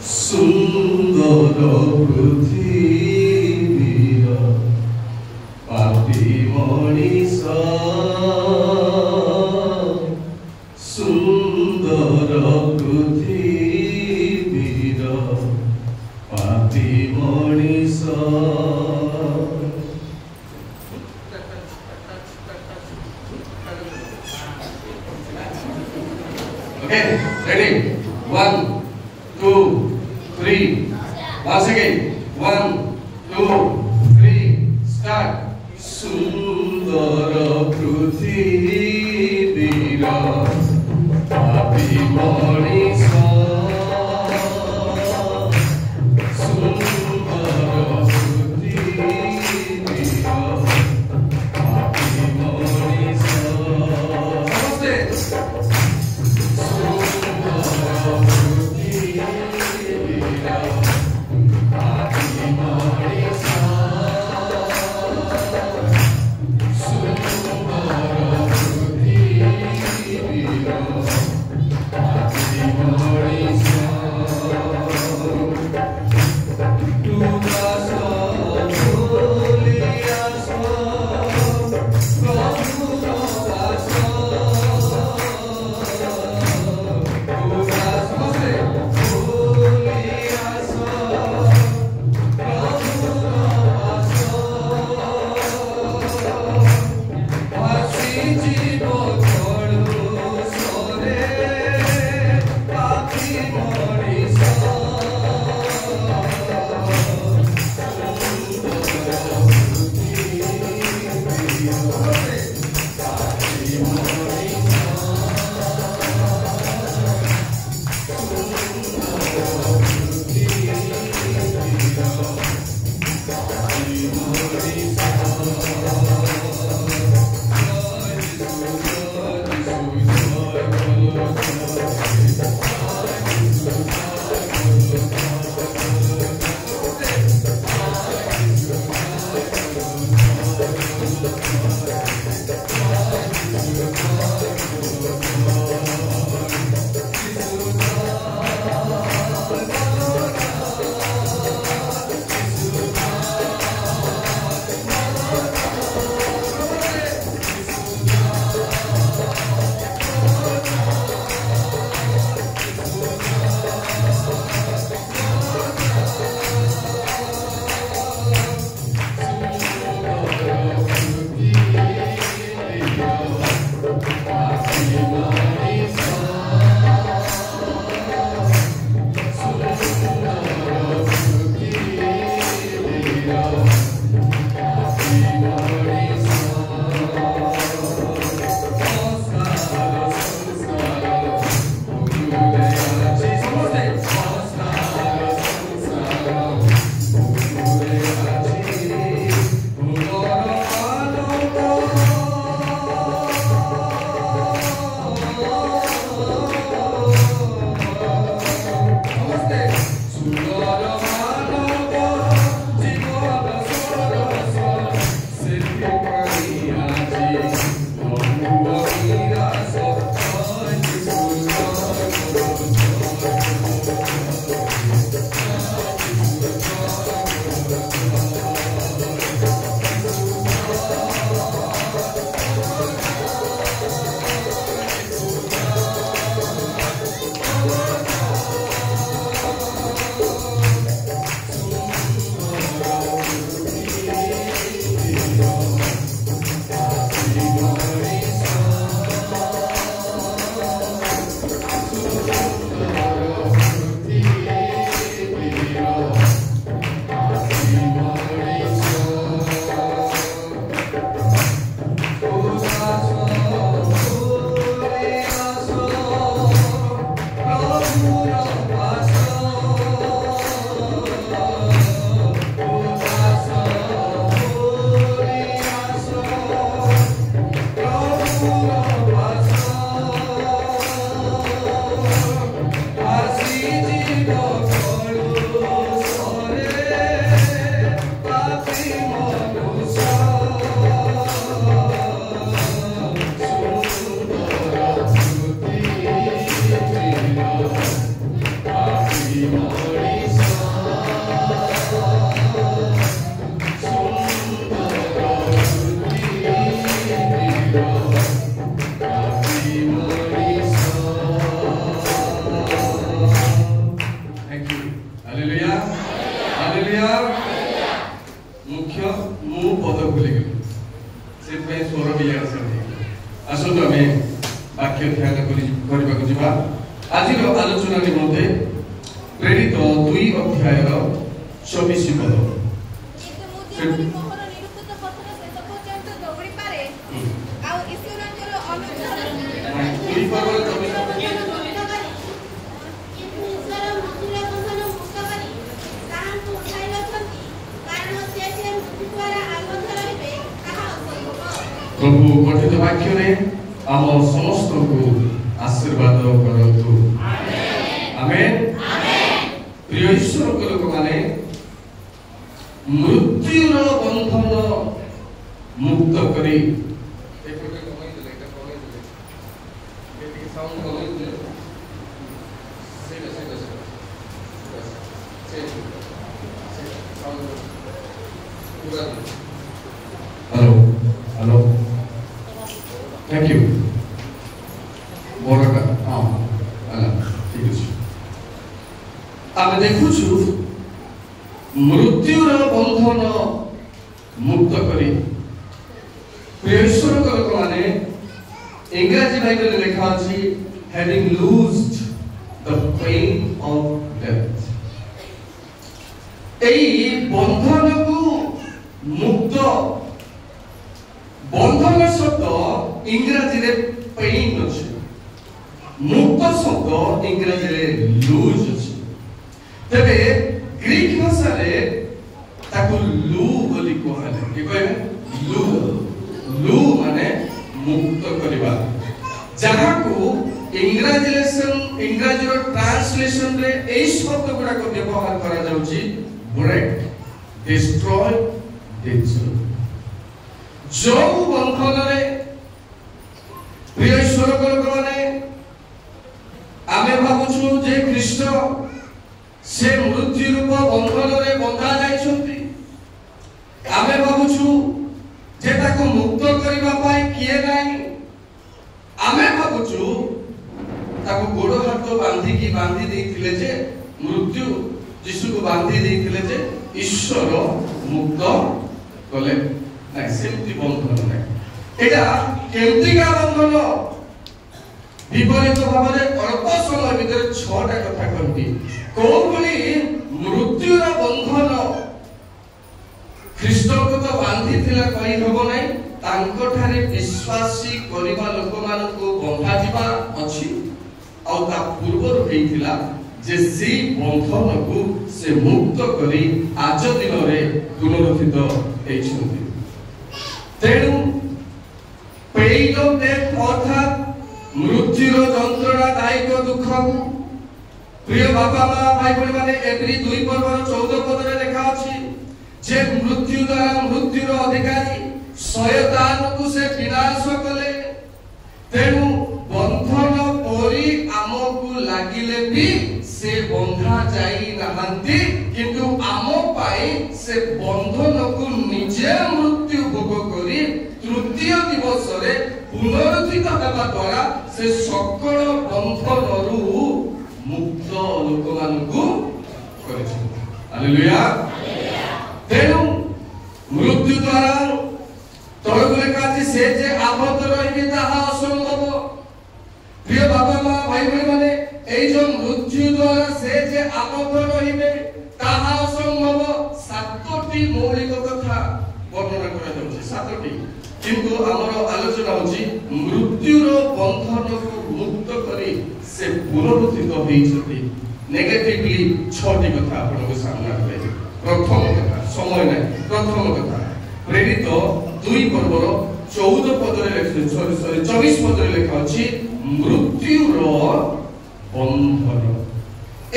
সুন্দর পৃথিবীর পাপী মଣିষ সুন্দর পৃথিবীর পাপী Manish Okay, ready? 1, 2, 3. Once again. 1, 2, 3. Start. সুন্দর পৃথিবীর পাপী মনিষ সুন্দর পৃথিবীর পাপী মনিষ সমস্তে आलोचना निमंते प्रेरित 2 अध्याय 24 पद प्रभु कथित वाक्य ने आम समस्त को आशीर्वाद करतु आमेन प्रिय ईश्वर को लोक माने मृत्युर बंधन मुक्त करी हेलो हेलो थैंक यू बोरका हां आला ठीक है आमे देखुछु मृत्युर बंधन मुक्त करी प्रेषण लोक माने इंग्रजी बाइबल लिखा अछि having loosed the pain of death एई बंधन को मुक्त बंधन शब्द इंग्रजी रे पेन अछि मुक्त शब्द इंग्रजी रे लूज अछि तबे ग्रीक भाषा रे ताकू लू बोली कहले कि कहबे लू लू माने मुक्त करबा जहा को इंग्रजी रो ट्रांसलेशन रे एई शब्द गुडा को व्यवहार करा जाउची ब्रेक डिस्ट्रॉय डिस्ट्रॉय जो बंधन रे प्रिय ईश्वर को लोक माने आमे भाबुछु जे कृष्ण से मृत्यु रूप बंधन रे बंधा जाइछंती आमे भाबुछु जे ताको मुक्त करिबा पाई किए नाही आमे भाबुछु ताको गोड़ हाथ बांधी देथिले जे मृत्यु यीशु को बांधी देथिले जे ईश्वर मुक्त कले নাই সেমতি বন্ধন নাই এটা কেন্দ্রিকা বন্ধন বিপরীত ভাবে অল্প সময় ভিতরে 6টা কথা কইতি কোনগুলি মৃত্যুর বন্ধন খ্রিস্টকে তো বাঁধি থিলা কই হব নাই তাঙ্কো ঠারে বিশ্বাসী করিবা লোক মানকু বন্ধা দিবা अछि ଆଉ ତା ପୂର୍ବରୁ ହେଇଥିଲା ଯେ ସେଇ ବନ୍ଧନକୁ ସେ ମୁକ୍ତ କରି ଆଜ ଦିନରେ ପୁନରୁତ୍ଥିତ ହେଇଛନ୍ତି तेणु पेन ऑफ डेथ अर्थात मृत्युर जंत्रणा दायक दुख प्रिय बाबा मां भाई बहन माने एवरी 2 पर्वर 14 पद रे लिखा अछि जे मृत्यु द्वारा मृत्युर अधिकारी शयतान को से विनाश कले तेणु बंधन परी आमको लागिले भी से बंधा जाई नहंती किंतु आमो पाई से बंधन को निजे मृत्यु भोग करी तृतीय दिवस रे पुनरुत्थित हेबा द्वारा से सकल बंधन रु मुक्त लोक मानकु करिछ हालेलुया तेणु मृत्यु द्वारा तळगु लेखा अछि से जे आबद्ध रहिबे ताहा असंभव प्रिय बाबा मां भाई बहन माने এই যে মৃত্যু দ্বারা সে যে আবদ্ধ রহিবে তাহা অসম্ভব 7টি মৌলিক কথা বর্ণনা করা যাচ্ছে 7টি কিন্তু আমার আলোচনা হচ্ছে মৃত্যুর বন্ধনকু মুক্ত করে সে পুনরুত্থিত হইছতি নেগেটিভলি 6টি কথা আপনাদের সামনে আসবে প্রথম কথা সময় নাই প্রথম কথা প্রেরিত 2 পর্বর 14 পদরে লেখা সরি 24 পদরে লেখা আছে মৃত্যুর बंधन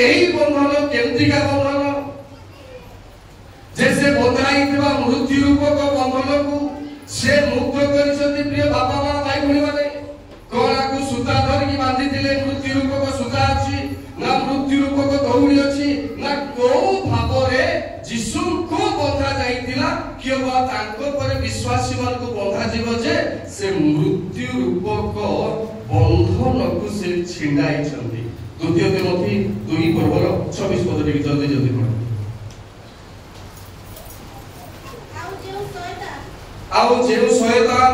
एई बंधन केंद्रिका बंधन जैसे बंधाई थिबा मृत्यु रूपक बंधन को से मुक्त करिसथि प्रिय बाबा मां भाई भणी माने कोना को सुता धरि की बांधी दिले मृत्यु रूपक सुता अछि ना मृत्यु रूपक दौड़ी अछि ना को भाबरे यीशु को बंधा जाईतिला केवल तांको पर विश्वासी मान को बंधा जीव जे से मृत्यु रूपक बंधन को से छिंडाई छथि द्वितीय तिमोथी 2 पर्वर 26 पद रे जल्दी जल्दी पढ़ आउ जेउ शयतान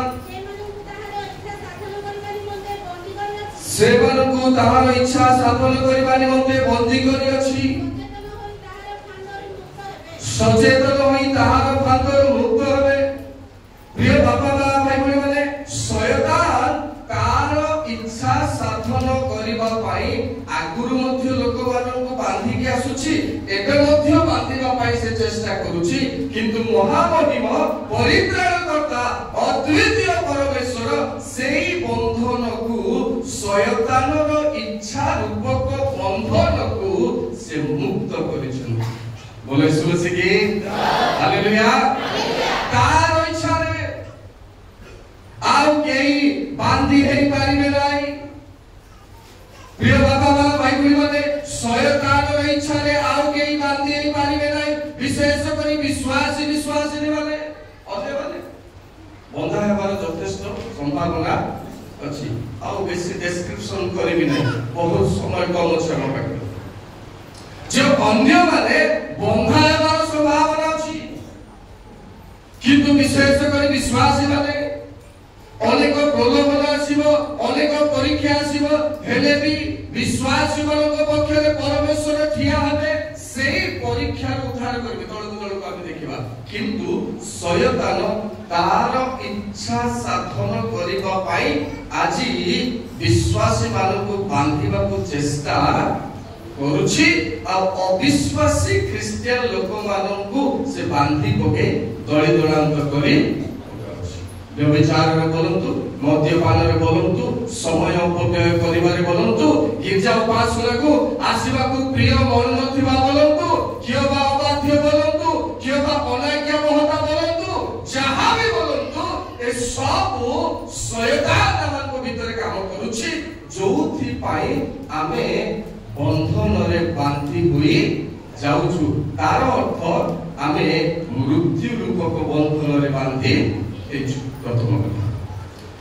सेमानकु ताहार इच्छा साधन करबा निमंते बंदी करी अछि सचेतन होई ताहार फांदर मुक्त होबे। प्रिय बापा भाई भाई माने शयतान तार इच्छा साधन करबा पाई आगुरु मध्य लोक मानन बांधी के आसुची एबे मध्य बांधीबा पाई से चेष्टा करूची किंतु महामहिम परित्राणकर्ता अद्वितीय परमेश्वर सेई बंधन को शयतानर इच्छा रूपक बंधन को से मुक्त करिछन। बोले सुबह की हालेलुया। तार इच्छा रे आउ केई बांधी हेई पारिबे नाही। प्रिय बाबा भाई भाई माने शयतानर इच्छा रे आउ केई बांधी हेई पारिबे नाही। विशेष करी विश्वासी माने अधे माने बंधा हेबार यथेष्ट संभावना अछि। आउ बेसी डिस्क्रिप्शन करबी नाही बहुत समय कम अछि हम पाखे जो अन्य माने बंधा हेबार संभावना अछि किंतु विशेष करी विश्वासी माने अनेक प्रलोभन आसीबो अनेक परीक्षा आसीबो हेले भी विश्वासी मानक पक्षरे परमेश्वर ठिया हेबे से परीक्षा उद्धार करबे तळकु को आमे देखिबा। किंतु शयतान तार इच्छा साधन करिबा पाई आजि विश्वासी मानक बांधिबा को चेष्टा करूछि आ अविश्वासी ख्रिस्टियन लोक मानकु से बांधी पके दळि दळांत करी व्यभिचार रे बोलंतु मद्यपान रे बोलंतु समय अपव्यय करिबारे बोलंतु गिरजा उपासना को आसीबा को प्रिय मन नथिबा बोलंतु कियोबा अबाध्य बोलंतु कियोबा अनाज्ञा महता बोलंतु जहां भी बोलंतु ए सब शयतान हमन भितरे काम करूछि जोथि पाई आमे बंधन रे बांधी हुई जाउछु। तार अर्थ आमे मृत्यु रूपक बंधन रे बांधी एछु प्रथम कथा।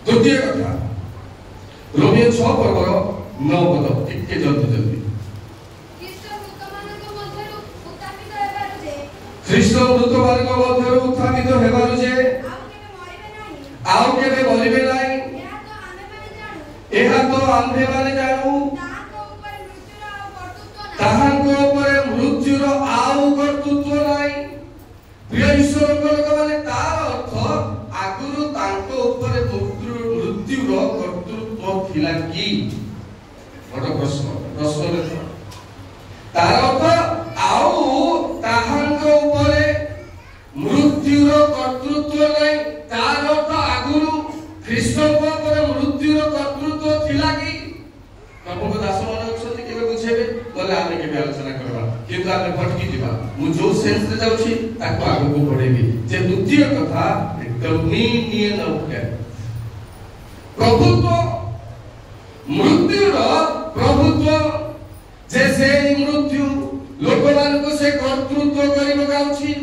द्वितीय कथा रोमियो 6 पर्वर 9 पद टिके जल्दी ख्रीष्ट मृतमानक मध्यरु उत्थापित हेबारु जे आउ केबे मरिबे नाही एहा तो आंधे माने जानू ताहांको ऊपर मृत्युर आउ कर्तृत्व नाही। प्रिय ईश्वर लोक माने तार अर्थ आगुरु तांको ऊपर मृत्युर कर्तृत्व थिला की बड़ प्रश्न तार अर्थ आउ ताहांको ऊपर मृत्युर कर्तृत्व नाही। तार अर्थ आगुरु ख्रीष्टको ऊपर मृत्युर कर्तृत्व थिला की प्रभु दास मन अछति केबे बुझेबे बोले आमे केबे आलोचना करबा किंतु आमे भटकी दिबा मु जो सेंस रे जाउछि ताको आगु को पढेबी जे द्वितीय कथा डोमिनियन ऑफ डेथ प्रभुत्व मृत्युर प्रभुत्व जैसे मृत्यु लोकमान को से कर्तृत्व करि लगाउछि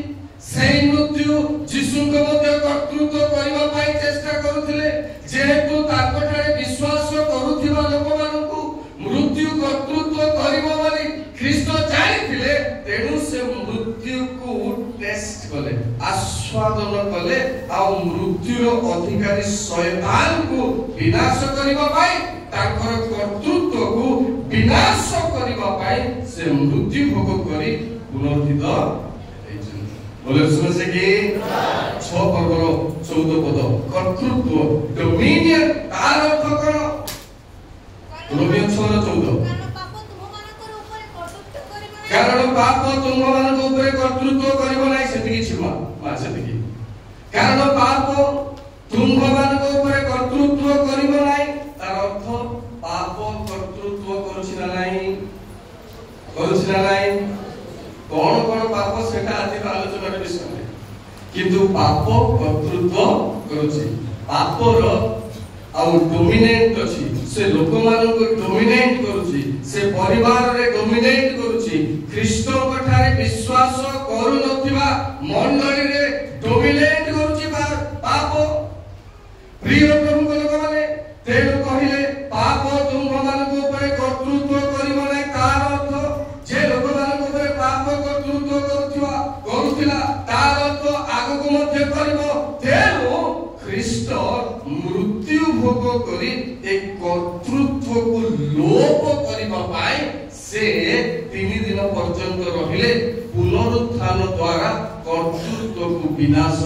सेही मृत्यु यीशुको मध्य कर्तृत्व करिबा पाई चेष्टा करूथिले जेहेतु ताको ठारे विश्वास करूथिबा लोकमानकु मृत्यु कर्तृत्व करिबो बोली ख्रीष्ट जानिथिले तेनु से मृत्यु को टेस्ट कले आस्वादन कले आ मृत्युर अधिकारी शयतान को विनाश करिबा पाई ताकर कर्तृत्व को विनाश करिबा पाई से मृत्यु भोग करी पुनर्जित हेछन। बोले सुन से कि 6 पर्वर 14 पद कर्तृत्व डोमिनियन तार अर्थ कोन रोमियो 6:14 कारण पाप तुमମାନଙ୍କ ଉପରେ कर्तृत्व କରିବ ନାହିଁ ସେତିକି କ୍ଷମା ସେତିକି कारण पाप तुमମାନଙ୍କ ଉପରେ कर्तृत्व କରିବ ନାହିଁ ତାର ଅର୍ଥ ପାପ कर्तृत्व କରୁଛି ନା ନାହିଁ କଣ କଣ ପାପ ସେଟା ଆଜିର ଆଲୋଚନାର ବିଷୟ କିନ୍ତୁ ପାପ कर्तृत्व କରୁଛି ପାପର ଆଉ ଡୋମିନେଟ୍ ଅଛି से लोक मानको डोमिनेट करूची से परिवार रे डोमिनेट करूची ख्रीष्ट कठारे विश्वास करू नथिबा मंडली रे डोमिनेट करूची पाप। प्रिय प्रभु को लोक माने तेनु कहिले पाप तुम मानको ऊपर कर्तृत्व करिबो नै तार अर्थ जे लोक मानको ऊपर पाप कर्तृत्व करूथिला तार अर्थ आगु को मध्य करिबो तेनु ख्रीष्ट मृत्यु भोग करी एक कर्तृत्व को लोप से 3 दिन पर्यंत रहिले पुनरुत्थान द्वारा कर्तृत्व को विनाश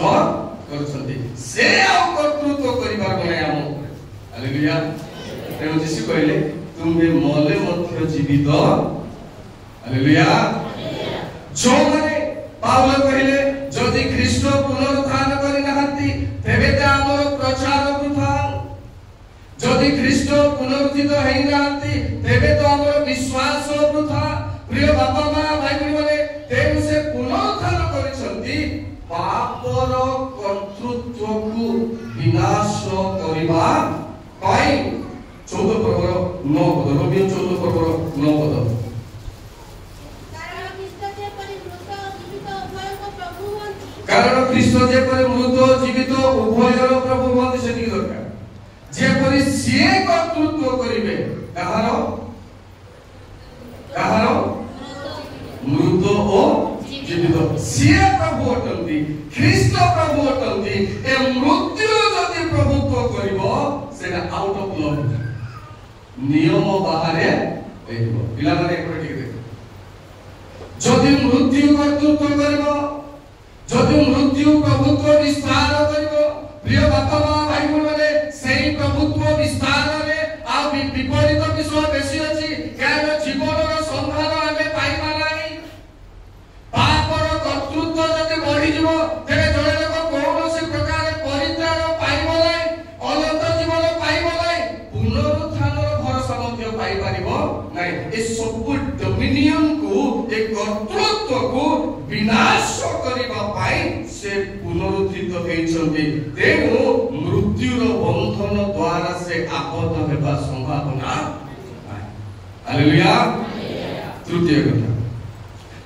करछन्ती से आ कर्तृत्व करिबार नै हम हालेलुया तेणु यीशु कहले तुम्हे मले मध्य जीवित हालेलुया जो माने पावल कहले जदि ख्रीष्ट पुनरुत्थान करि नाहंती तेबे त हमर प्रचार वृथा जदि ख्रीष्ट पुनरुत्थित हेइ नाहंती तेबे तो हमर विश्वास वृथा प्रिय बापा मां भाई बहन माने तेनु से पुनरुत्थान करिसंती पापर कर्तृत्व को विनाश करिबा पाई 14 पर्वर 9 पद रोमियो 14 पर्वर 9 पद कारण ख्रीष्ट जे परि मृत जीवित उभयर प्रभु हुआ सेठी दरकार जे परि से कर्तृत्व करिवे कहारो मृत ओ जीवित से प्रभु अटंती ख्रीष्ट प्रभु अटंती ए मृत्यु जदि प्रभुत्व करिवो सेना आउट ऑफ लॉ नियम बाहरे एइबो पिला माने एक ठीक देखो जदि मृत्यु कर्तृत्व करिवो जदि मृत्यु प्रभुत्व विस्तार करिवो प्रिय बापा मां भाई माने सेही प्रभुत्व विस्तार रे आ विपरीत विषय बेसी अछि कारण जीवन रो संधान आमे पाइबा नाही पापर कर्तृत्व जदि बढ़ी जिवो तेरे जणे लोक कोनोसी प्रकार परित्राण पाइबो नाही अनंत जीवन पाइबो नाही पुनरुत्थान रो भरोसा मध्य पाइ परिबो नाही ए सब डोमिनियन को ए कर्तृत्व को विनाश करिबा पाई से पुनरुत्थित हेइछन्ती तेनु मृत्युर बंधन द्वारा से आबद्ध हेबा संभावना हालेलुया तृतीय कथा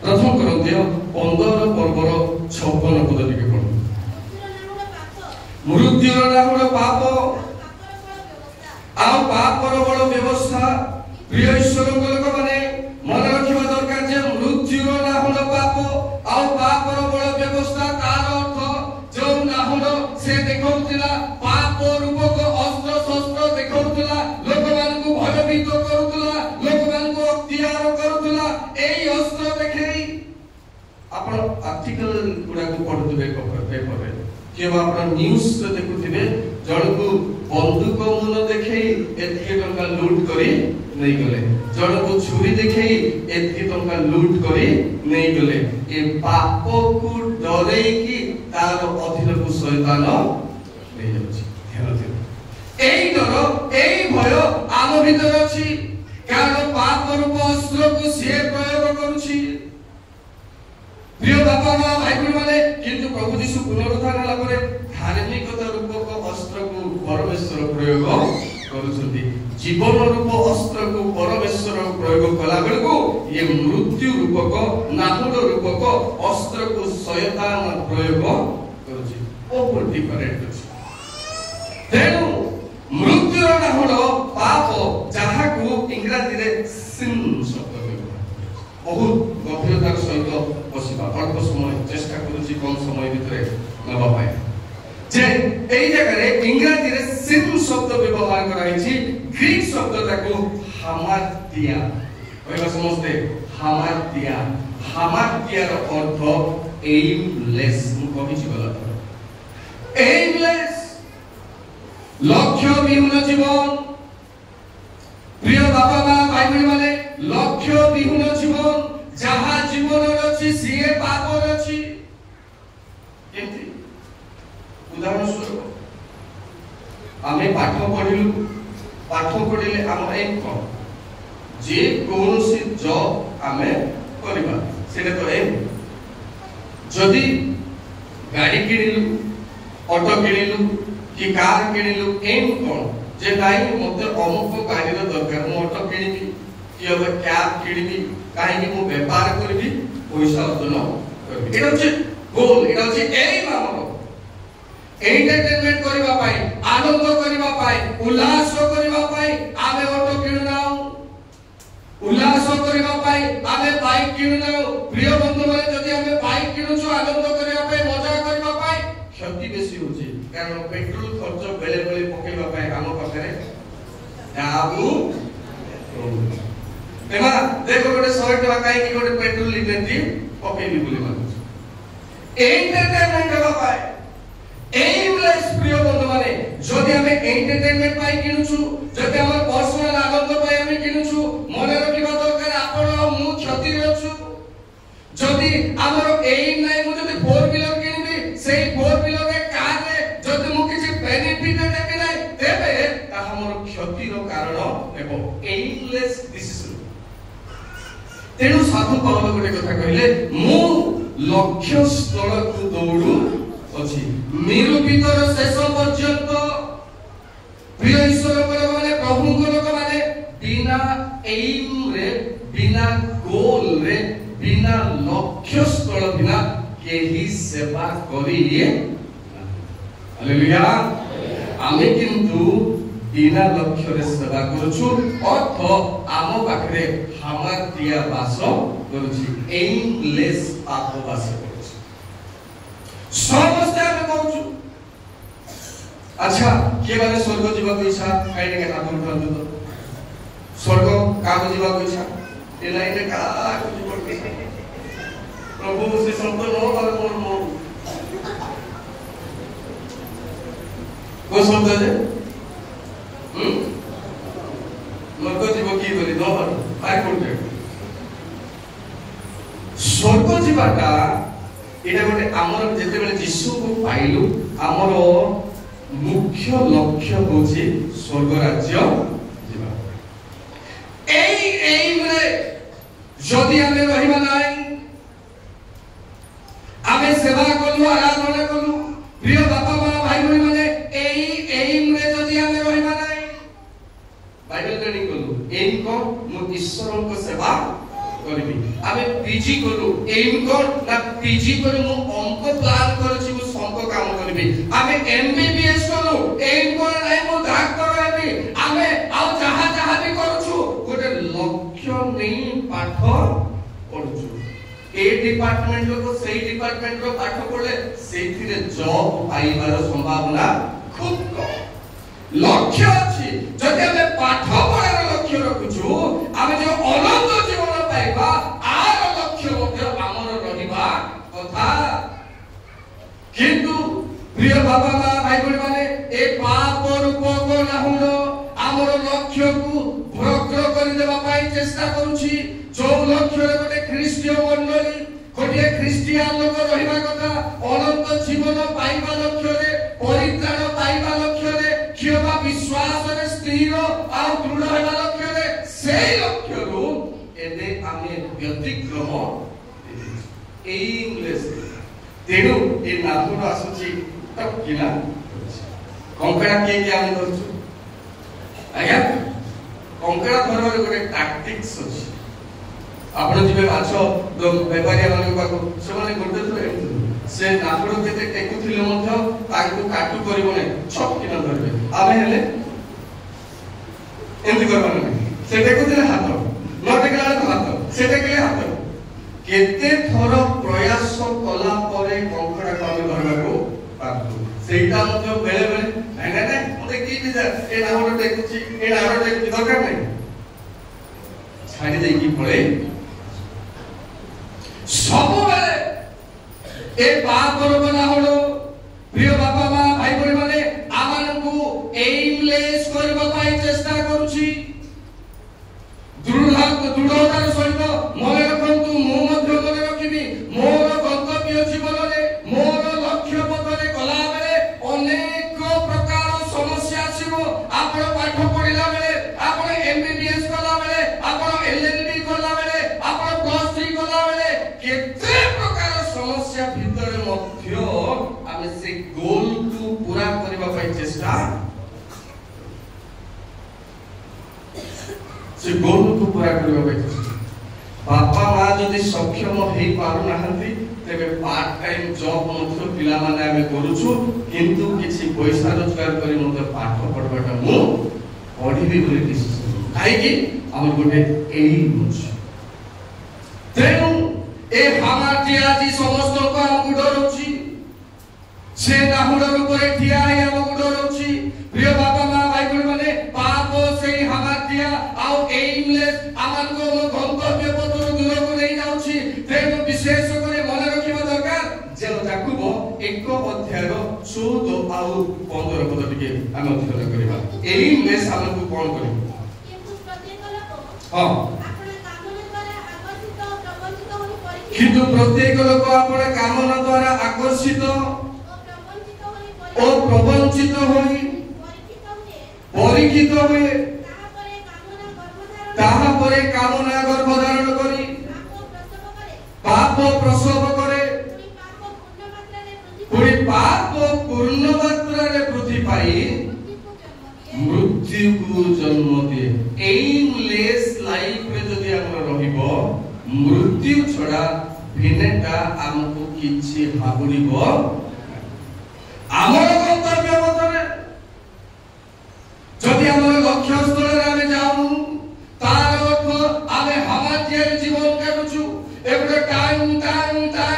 प्रथम करन्तिय 15 पर्वर 56 पद टिके पढ मृत्युर नाहुड पाप आ पापर बड़ व्यवस्था प्रिय ईश्वर लोक माने मन रखिबा दरकार जे मृत्युर नाहुड पाप आ पापर बड़ व्यवस्था तार अर्थ जो नाहुड से देखौतिला पाप रूपक अस्त्र शस्त्र देखौतिला लोकमान को भयभीत करूतिला लोकमान को अख्तियार करूतिला एई अस्त्र देखै आपण आर्टिकल गुडा को पढुथिबे पेपर रे केवा आपण न्यूज रे देखुथिबे जण को बंदूक मुन देखै एथि टंका लूट करी नै गले जण को छुरी देखै एथि टंका लूट करी नै गले ए पाप को डरे की तार अधीन को शैतान नै जाउछि ध्यान दियो एई डर एई भय आम भीतर अछि कारण पाप रूप अस्त्र को से प्रयोग करूछि प्रिय बापा मां भाई बहन माने किंतु प्रभु यीशु पुनरुत्थान होला परे धार्मिकता रूपक अस्त्र को परमेश्वर प्रयोग करूछन्ती जीवन रूप अस्त्र को परमेश्वर प्रयोग कला बेल को ये मृत्यु रूपक नाहुड रूपक अस्त्र को शैतान प्रयोग करूछि ओवर डिफरेंट अछि तेनु मृत्यु नाहुड पाप जहा को इंग्रजी रे सिन शब्द बहुत गभीरतार सहित बसिबा अल्प समय चेष्टा करूछि कम समय भितरे नबा पाए जे एई जगह रे इंग्रजी रे सिन शब्द व्यवहार कराइछि ग्रीक शब्द ताको हामार्टिया कहबा समझते हामार्टिया रो अर्थ एमलेस मु कहिछि गलत एमलेस लक्ष्य विहीन जीवन प्रिय बाबा मां भाई बहन माने लक्ष्य विहीन जीवन जहा जीवन अछि सिए पाप अछि केति उदाहरण स्वरूप आमे पाठ पढिले हम एक कोन जे कोनोसी जॉब आमे करबा सेटा तो एम जदी गाड़ी किनिलु ऑटो किनिलु कि कार किनिलु एम कोन जे नाही मते अमुक गाड़ी रो दरकार मो ऑटो किनिबी कि अब कैब किनिबी काहे कि मो व्यापार करबी पैसा अर्जन करबी एटा होचे गोल एटा होचे एम हमर एंटरटेनमेंट करबा पाई आनंद करबा पाई उल्लास करबा पाई आमे ऑटो किनुनाउ उल्लास करबा पाई आमे बाइक किनुनाउ प्रिय बंधु माने जदी आमे बाइक किनुछु आनंद करबा पाई मजा करबा पाई क्षति बेसी होची कारण पेट्रोल खर्च बेले बेले पकेबा पाई हम पाखरे आबू एमा देखो गोटे 100 टका काई गोटे पेट्रोल लीटर दी पकेबी बोली मानु एंटरटेनमेंट हेबा पाए एमलेस प्रिय बंधु माने जदि हमें एंटरटेनमेंट पाई किनुछु जदि हमर पर्सनल आनंद पाई हमें किनुछु मने रखिबा दरकार आपण मु क्षति रहछु जदि हमर एम नै मु जदि 4 व्हीलर किनिबी सेही 4 व्हीलर के कार रे जदि मु किछि बेनिफिट देबी नै तेबे ता हमर क्षति रो कारण हेबो एमलेस डिसिजन तेनु साधु पावल गोटे कथा कहिले मु लक्ष्य स्थल को दौड़ू अछि निरूपितर शेष पर्यंत प्रिय ईश्वर माने प्रभु लोक माने बिना एम रे बिना गोल रे बिना लक्ष्य स्थल बिना केही सेवा करिए हालेलुया आमे किंतु बिना लक्ष्य रे सेवा करछु अर्थ आम पाखरे हामातिया बास करछि एमलेस पाप बास करछि समस्त हम कहूछु अच्छा के माने स्वर्ग जीवा को इच्छा काई ने हाथ उठाउ तो स्वर्ग का जीवा को इच्छा ए लाइन का जीवा को प्रभु से संत नो पर मोर मो को शब्द है स्वर्ग जीव की बोली दो बाय कोटे स्वर्ग जीवाटा एटा गोटे हमर जेते बेले यीशु को पाइलु हमर मुख्य लक्ष्य होची स्वर्ग राज्य जीवा एम रे जदि हमें रहिबा नै हमें सेवा करू आराधना करू प्रिय बापा मां भाई भाई माने एम रे जदि हमें रहिबा नै बाइबल ट्रेनिंग करू एम को मु ईश्वर को सेवा करबी आमे पीजी करू एम को ना पीजी करू मु अंक प्लान करछि मु संक काम करबी आमे एमबीबीएस करू एम को नै मु डाक्टर हेबी आमे आ जहा जहा भी करछु गोटे लक्ष्य नै पाठ पढछु ए डिपार्टमेंट को सेही डिपार्टमेंट रो पाठ पढले सेथिरे जॉब पाइबार संभावना खूब कम लक्ष्य अछि जदि हमें पाठ पढार लक्ष्य रखछु आमे जो अनंत जीवन पाइबा आर लक्ष्य मध्य हमर रहिबा कथा किंतु प्रिय बाबा मां भाई बहन माने ए पाप रूप को नाहुन हमर लक्ष्य को भ्रग्र करि देबा पाई चेष्टा करूछि जो लक्ष्य रे गोटे ख्रिस्टियन मंडली गोटे ख्रिस्टियन लोक रहिबा कथा अनंत जीवन पाइबा लक्ष्य रे परित्राण पाइबा लक्ष्य रे क्षमा विश्वास रे स्थिर आ दृढ़ हेबा लक्ष्य रे सेही लक्ष्य रो एबे आमे व्यतिक्रम एमलेस तेनु ए नाथुर आसुची तक किना कंकड़ा के आमे करछु आज्ञा कंकड़ा धरबार गोटे टैक्टिक्स अछि आपण जिबे माछो व्यापारी माने पाको से माने गोटे थरे से नाथुर केते टेकुथिले मध्य ताकू काटू करिवो नै छप किना धरबे आमे हेले एंती करबा नै से टेकुथिले हाथ न टेकला तो हाथ से टेकले हाथ केते थोर प्रयास कला परे कंकड़ा कामे धरबा को पातो सेटा मध्य बेले बेले नै नै मते की बिचार ए नाहर टेकुची ए नाहर टेकुची दरकार नै छाडी देई की पळे सब बेले ए पाप बना होलो प्रिय बाबा मां भाई बहन माने आमान को एमलेस करबा पाई चेष्टा करूची दृढ़तार सहित मने रखंतु मो मध्य मने रखिबी मोर गंतव्य जीवन रे मोर लक्ष्य पथरे गला बेले अनेक प्रकार समस्या आसीबो आपण पाठ पढिला बेले आपण एमबीबीएस कला बेले आपण एलएलबी कला बेले आपण प्लस 3 कला बेले केते प्रकार समस्या भितर मध्य आमे से गोल को पूरा करबा पाई चेष्टा से गोल को पूरा करबा पाई चेष्टा बापा मां जदि सक्षम हेई पारु नाहंती तेबे पार्ट टाइम जॉब मध्य पिला माने आमे करूछु किंतु किछि पैसा रोजगार करी मते पाठ पढबाटा मु पढिबी बोली डिसिजन काहे कि हमर गोटे एम अछि तेनु ए हामाटी आजी समस्त को हमकु डरउछि से नाहुडर ऊपर ठिया है हमकु डरउछि प्रिय बाबा मां भाई बहन माने पाप से हामाटिया आउ एमलेस आमान को गंतव्य पथर 15 पद टिके हम अध्ययन करबा एइमलेस हमकु कोन करिब किंतु प्रत्येक लोक आपण कामना द्वारा आकर्षित और प्रवंचित होई परीक्षित हुए ताहा परे कामना गर्भ धारण करी पाप प्रसव करे पुरी पाप पूर्ण मात्रा रे वृद्धि पाई मृत्यु को जन्म दे एइमलेस लाइफ रे जदि हमर रहिबो मृत्यु छडा भिन्नता हमको किछि भाबुलिबो हमर गंतव्य मतरे जदि हमर लक्ष्य स्थल रे हम जाऊ तार अर्थ आमे हमारे जीवन काटुछु एबे टाइम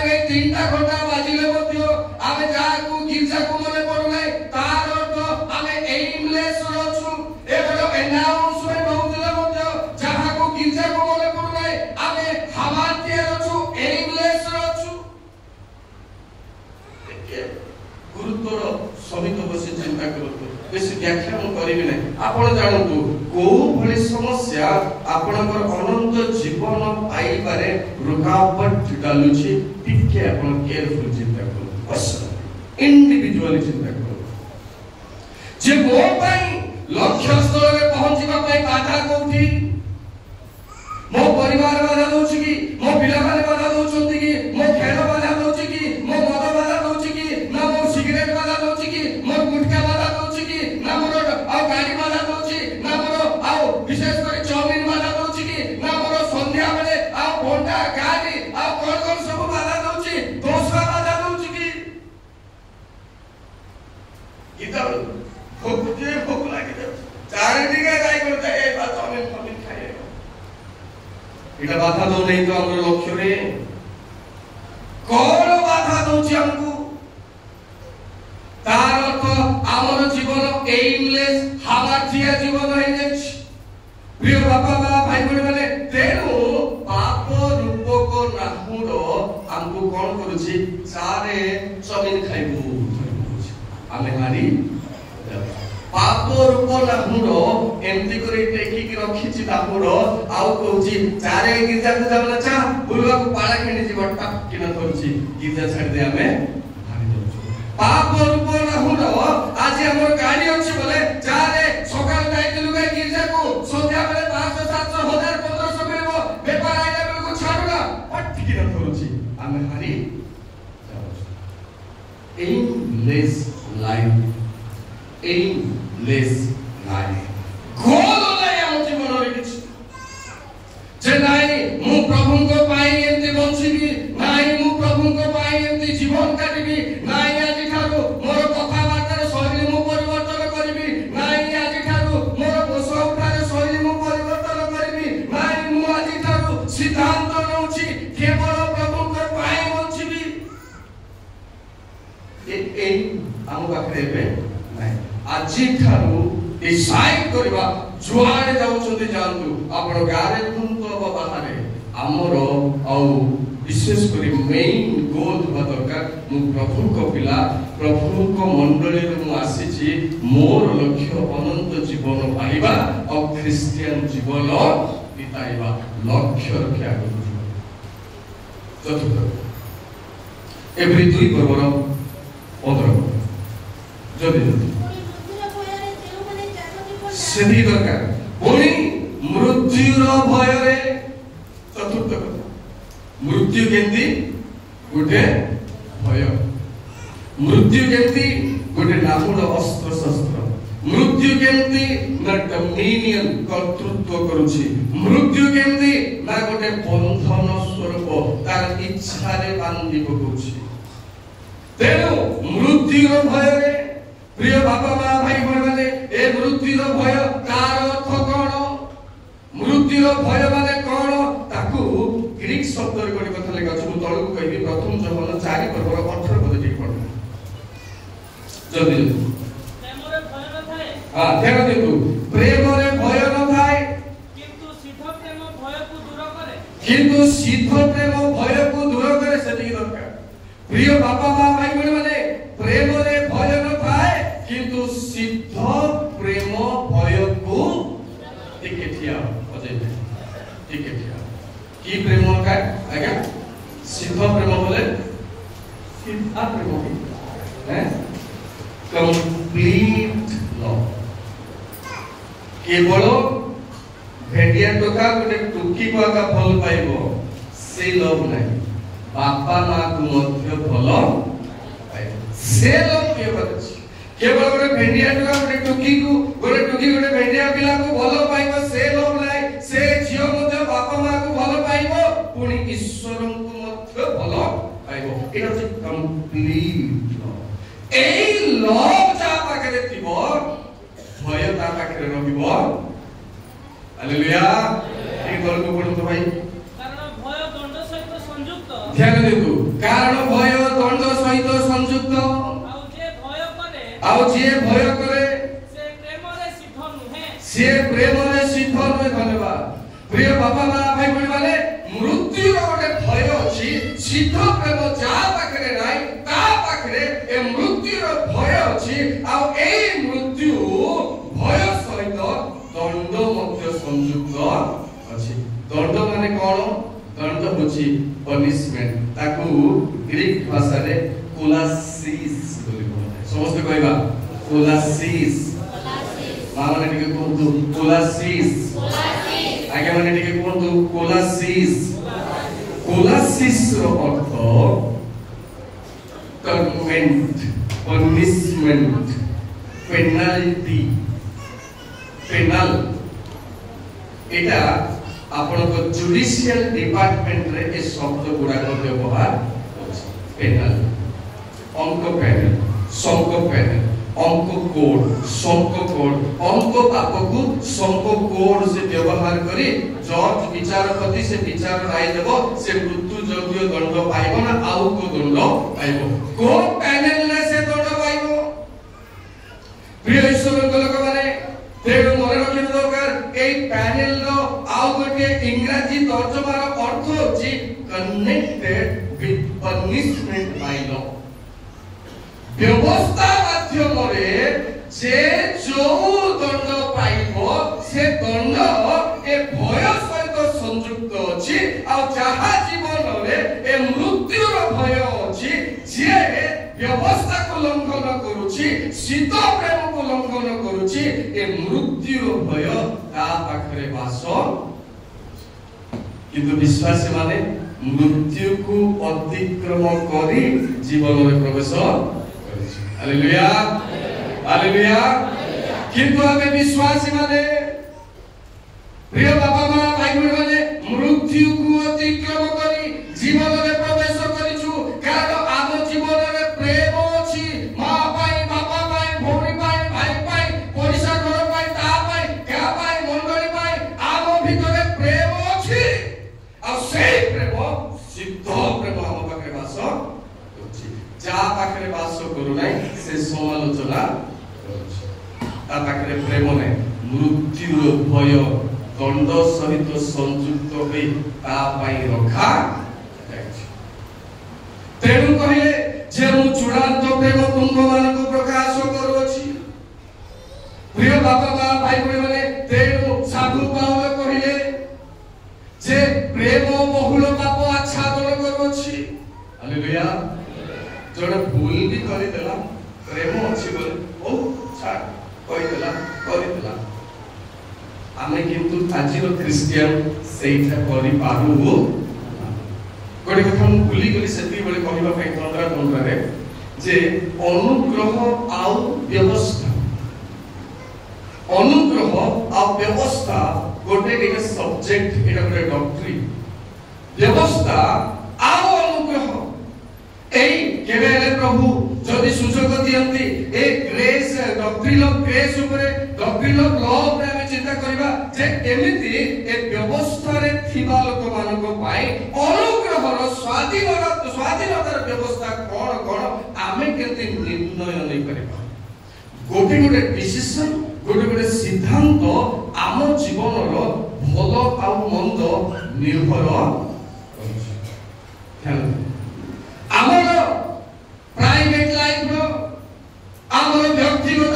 ए 3टा घंटा बाजिले मध्य आमे जाकू गिरजा को मने पडु नै तार अर्थ आमे एइमलेस रहछु एबे अनाउंसमेंट होउतले मध्य जाहाकू गिरजा को मने पडु नै आमे हमारे रहछु एइमलेस रहछु गुरुत्वर सहित बसे चिंता करतो बेसी व्याख्या हम करिबि नै आपण जानतु को भली समस्या आपनकर अनंत जीवन पाइबारे रुकावट डालुछि टिके आपण केयरफुल चिंता करू बस इंडिविजुअली चिंता करू जे मो पई लक्ष्य स्थल रे पहुंचीबा पई बाधा कोठी मो परिवार बाधा दोछि कि मो पिला माने बाधा दोछंती कि मो खेल बाधा दोछि कि मो मद बाधा दोछि कि ना मो सिगरेट बाधा दोछि कि मो गुटखा बाधा दोछि कि ना मोर आ गाड़ी बाधा दोछि ना मोर आ विशेष करे चाउमिन बाधा दोछि कि ना मोर संध्या बेले आ भोंडा गाड़ी आ कोन सब बाधा दोछि दोसरा बाधा दोछि कि इता भूख लागी चार दिगे जाई करते ए बा चाउमिन खाए इटा बाधा दो नहीं तो हमर लक्ष्य रे कोन बाधा दोछि हमकु तार अर्थ हमर जीवन एइमलेस हामाथिया जीवन है जेछ प्रिय बाबा भाई बहन माने तेनु पाप रूप को नाहुडो हमकु कोन करूछि चारे चमिन खाइबु आमे हारी पाप रूप नाहुडो एमती करे टेकी की रखिछि नाहुडो आउ कहूछि चारे गिरजा को जावना चा बुलवा को पाळा खेनी जीव टक किन धरछि गिरजा छाड़ दे आमे पाप रूप नाहुडो आज हमर गाड़ी अछि बोले चारे सकाल जाइतलु गाय गिरजा को संध्या बेले 500 700 1000 1500 मिलबो व्यापार आइला बेले को छाडुला पट्टी किन धरछि आमे हारी एइमलेस लाइफ एइमलेस लाइफ गोल नै हम जीवन रे किछ जे नाही मु प्रभु को पाई एंती बंचिबी नाही मु प्रभु को पाई एंती जीवन काटिबी नाही आज ठारो मोर कथा वार्तार शैली मु परिवर्तन करबी नाही आज ठारो मोर पोषा उठार शैली मु परिवर्तन करबी नाही मु आज ठारो सिद्धांत नउछि केवल प्रभु को पाई बंचिबी ए हम पाखरे बे नाही आज ठारो डिसाइड करबा जुआडे जाउछन्ते जानतु आपण गारे कुंतो बाहारे हमर औ विशेष करी मेन गोल होबा दरकार मु प्रभु को पिला प्रभु को मंडली रे मु आसीछि मोर लक्ष्य अनंत जीवन पाइबा और क्रिश्चियन जीवन बिताइबा लक्ष्य रखिया चतुर्थ एवरी दुई पर्वर 15 जदी सेही दरकार पुणी मृत्युर भय रे चतुर्थ कथा मृत्यु केंती गुटे भय मृत्यु केंती गुटे नामुड अस्त्र शस्त्र मृत्यु केंती ना डोमिनियन कर्तृत्व करूछि मृत्यु केंती ना गुटे बंधन स्वरूप तार इच्छा रे बांधी पकउछि तेनु मृत्युर भय रे प्रिय बाबा भाई बहन माने ए मृत्युर भय कार अर्थ कोन मृत्युर भय माने कोन ताकू ग्रीक शब्द रे कोडी कथा लेखा छु तळु कहबी प्रथम जहन 4 पर्वर 18 पद ठीक पढ जल्दी प्रेम रे भय न थाए हां ध्यान देतु प्रेम रे भय न थाए किंतु सिद्ध प्रेम भय को दूर करे सेति दरकार प्रिय बाबा भाई बहन माने प्रेम रे भय न थाए किंतु सिद्ध प्रेम भय को टिकेटिया अजय टिकेटिया की प्रेम का आज्ञा सिद्ध प्रेम बोले सीधा प्रेम है कंप्लीट लव केवल भेडिया टोका गोटे टुकी को आका भल पाइबो से लव नहीं बापा मां को मध्य भल पाइबो से लव केवल गोटे भेडिया टोका गोटे टुकी गोटे भेडिया पिला को भल पाइबो से लव नहीं से झियो मध्य बापा मां को भल पाइबो पुनी ईश्वर को मध्य भल पाइबो एटा जे कंप्लीट लव ए लव जा पाखरे थिबो भय ता पाखरे रहिबो हालेलुया एक गल को पढो तो भाई कारण भय दंड सहित संयुक्त ध्यान देतु कारण भय दंड सहित संयुक्त आउ जे भय करे से प्रेम रे सिद्ध नुहे धन्यवाद प्रिय बाबा मां भाई बड़ी वाले मृत्यु रो गोटे भय अछि सिद्ध प्रेम जा पाखरे नाही ता पाखरे ए मृत्यु रो भय अछि आउ ए मृत्यु भय सहित दंड मध्य संयुक्त अछि दंड माने कोन दंड होछि पनिशमेंट ताकू ग्रीक भाषा रे कोलासिस बोली बोलते समस्त कहबा कोलासिस माने टिके कोंतु कोलासिस आगे माने टिके कोंतु कोलासिस कोलासिस रो अर्थ टर्मेंट पनिशमेंट पेनाल्टी पेनल एटा आपण को जुडिशियल डिपार्टमेंट रे ए शब्द गुडा को व्यवहार पेनल अंक पैनल संक पैनल अंक कोड संक कोड अंक पाप को संक कोड से व्यवहार करी जज विचारपति से विचार राय देबो से मृत्यु योग्य दंड पाइबो ना आउ को दंड पाइबो को पैनल ने से दंड पाइबो प्रिय ईश्वर लोक माने तेरो मने रखिन दरकार ए पैनल रो आउ गोटे इंग्रजी तर्जमार अर्थ होची connected with punishment by law व्यवस्था माध्यम रे जे जो दंड पाइबो से दंड ए भय सहित संयुक्त अछि आ जहा जीवन रे ए मृत्यु रो भय अछि जे व्यवस्था को लंघन करूची सिद्ध प्रेम को लंघन करूची ए मृत्यु रो भय ता पाखरे वास किंतु विश्वासी माने मृत्यु को अतिक्रम करी जीवन रे प्रवेश करिछि हालेलुया हालेलुया किंतु हमें विश्वासी माने प्रिय बाबा मां भाई माने मृत्यु को अतिक्रम करी जीवन रे प्रवेश करिछु कारण आम जीवन रे प्रेम अछि मां पाई बाबा पाई भौणी पाई भाई पाई परिसा घर पाई ता पाई का पाई मंडली पाई आम भितरे प्रेम अछि आ सेई प्रेम सिद्ध प्रेम हम पाखरे वास अछि जा पाखरे वास करू नै से समालोचना करछि ता पाखरे प्रेम नै मृत्यु भय दंड सहित संयुक्त होई ता पाई रखा जायछि तेनु कहिले जे मु चूड़ांत प्रेम तुंग मानको प्रकाश करूछि प्रिय बाबा मां भाई बड़ी माने तेनु साधु पावल कहिले जे प्रेम बहुल पाप आच्छादन करूछि हालेलुया जण भूल भी करि देला प्रेम अछि बोले ओ छाड़ कहि देला करि देला आमे किंतु आजिर क्रिश्चियन सेइठा करि पारू गोटे कथा मु भूली गली सेति बेले कहबा पई तंत्रा रे जे अनुग्रह आउ व्यवस्था गोटे के सब्जेक्ट एटा गोटे डॉक्ट्रिन व्यवस्था आउ अनुग्रह एई केबेले प्रभु जदि सुजोग दियंती a grace doctrine of grace ऊपर डॉक्ट्रिन ऑफ लॉ ऊपर हम चिंता करबा जे केमिति ए व्यवस्था रे थिबा लोक मानक पाई अनुग्रहर स्वाधीनतार व्यवस्था कोन कोन आमे केते निर्णय नै करबा गोटे गोटे डिसिजन गोटे सिद्धांत आम जीवन भल आ मंद निर्भर आमर प्राइवेट लाइफ आमर व्यक्तिगत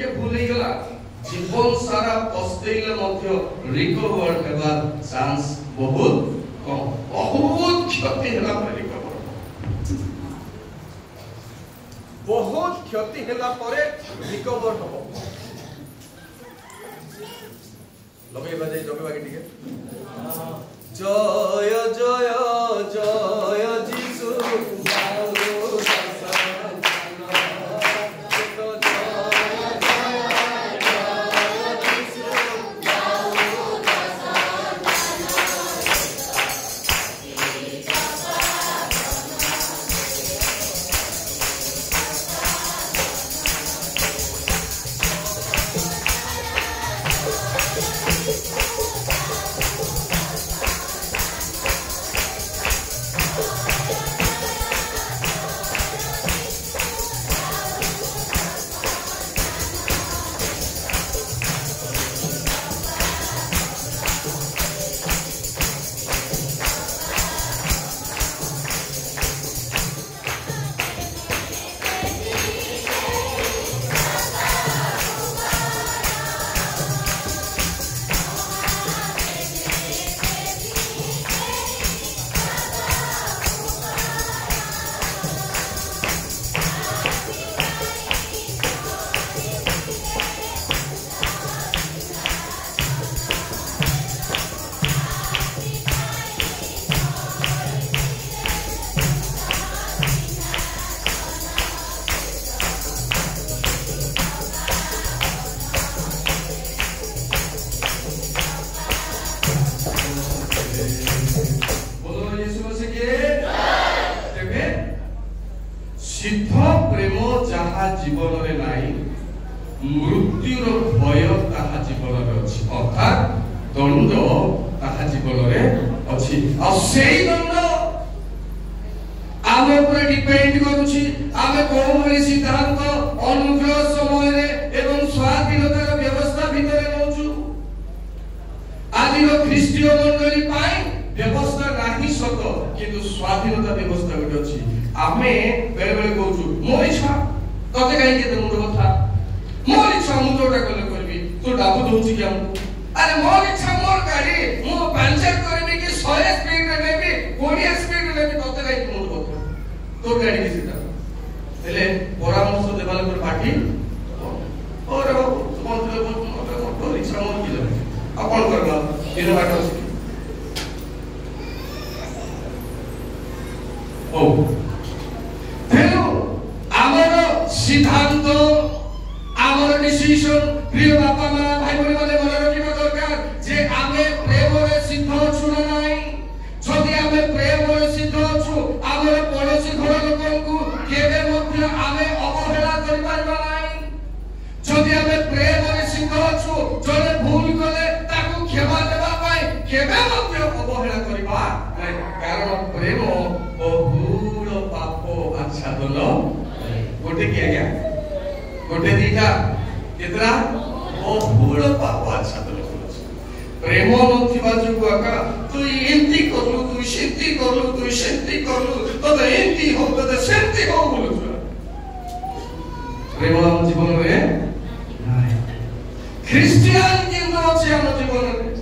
टिके भूल ही गला जीवन सारा पस्तेइले मध्य रिकवर हेबा चांस बहुत कम बहुत क्षति होला पर रिकवर बहुत क्षति होला परे रिकवर हो लगे बजे जगे बाकी टिके जय जय जय जीसु जीवन रे नाही मृत्युर भय ताहा जीवन रे अछि अर्थात दंड ताहा जीवन रे अछि आ सेही दंड आमे ऊपर डिपेंड करूछि आमे कोन सिद्धांत अनुग्रह समय रे एवं स्वाधीनतार व्यवस्था भितरे रहउछु आदिर ख्रीष्टीय मंडली पाई व्यवस्था नाही सत किंतु स्वाधीनता व्यवस्था बिट अछि आमे बेले बेले कहउछु मो इच्छा तते काई के मुंड कथा मोर इच्छा मु जोटा कले करबी तो डाबु दोछि कि हमको अरे मोर इच्छा मोर गाड़ी मु पंचर करबी कि 100 स्पीड रे लेबी 20 स्पीड रे लेबी तते काई मुंड कथा तोर गाड़ी के सीधा हेले परामर्श देबाले पर पार्टी और कोन तो इच्छा मोर कि जाने अपन करबा दिन बाट अछि ओ हेलो आमर सिद्धांत आमर डिसीजन प्रिय बापा मां भाई बहन माने मन रखिबा दरकार जे आमे प्रेम रे सिद्ध छु ना नाही जदि आमे प्रेम रे सिद्ध छु आमर पड़ोसी घर लोकनकु केबे मध्य आमे अवहेला करि पारबा नाही जदि आमे प्रेम रे सिद्ध छु जने भूल कले ताकू क्षमा देबा पाई केबे मध्य अवहेला करिबा नाही कारण प्रेम बहुल पाप आच्छादन गोटे किया गया गोटे दीटा कितना बहुल पाप आच्छादन प्रेम नथिबा जुगु आका तू एंती करलु तू सेंती करलु तू सेंती करलु तो एंती हो तो सेंती हो बोलु प्रेम हम जीवन रे नाही ख्रिस्टियन केनो अछि हम जीवन रे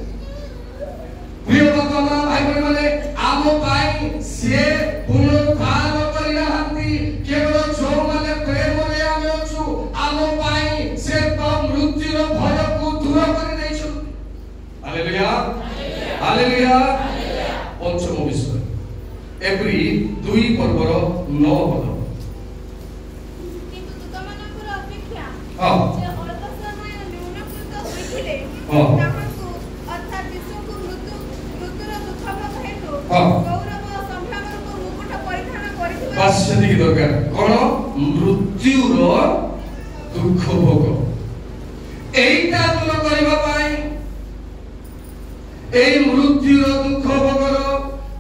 प्रिय बाबा मां भाई बहन माने आम पाई से पुनरुद्धार करिना हंती केवल जो माने प्रेम रे आमे अछु आम पाई से तो मृत्युर भय को दूर करि दैछु हालेलुया हालेलुया पंचम विषय एप्री 2 पर्वर 9 पद किंतु तुमମାନଙ୍କର ଅପେକ୍ଷା हां ଯେ ଅଳ୍ପ ସମୟ ନ୍ୟୁନକୃତ ହୋଇଥିଲେ हां ତାହାଙ୍କୁ ଅର୍ଥାତ୍ ବିଶ୍ୱକୁ ମୃତ୍ୟୁର ଦୁଃଖ ଭୋଗ ହେତୁ हां ଗୌରବ ସମ୍ଭ୍ରମର ମୁକୁଟ ପରିଧାନ କରିଥିଲେ बास सेति दरकार कोन मृत्युर दुख भोग एइटा दूर करिबा पाई एई मृत्युर दुख भोगर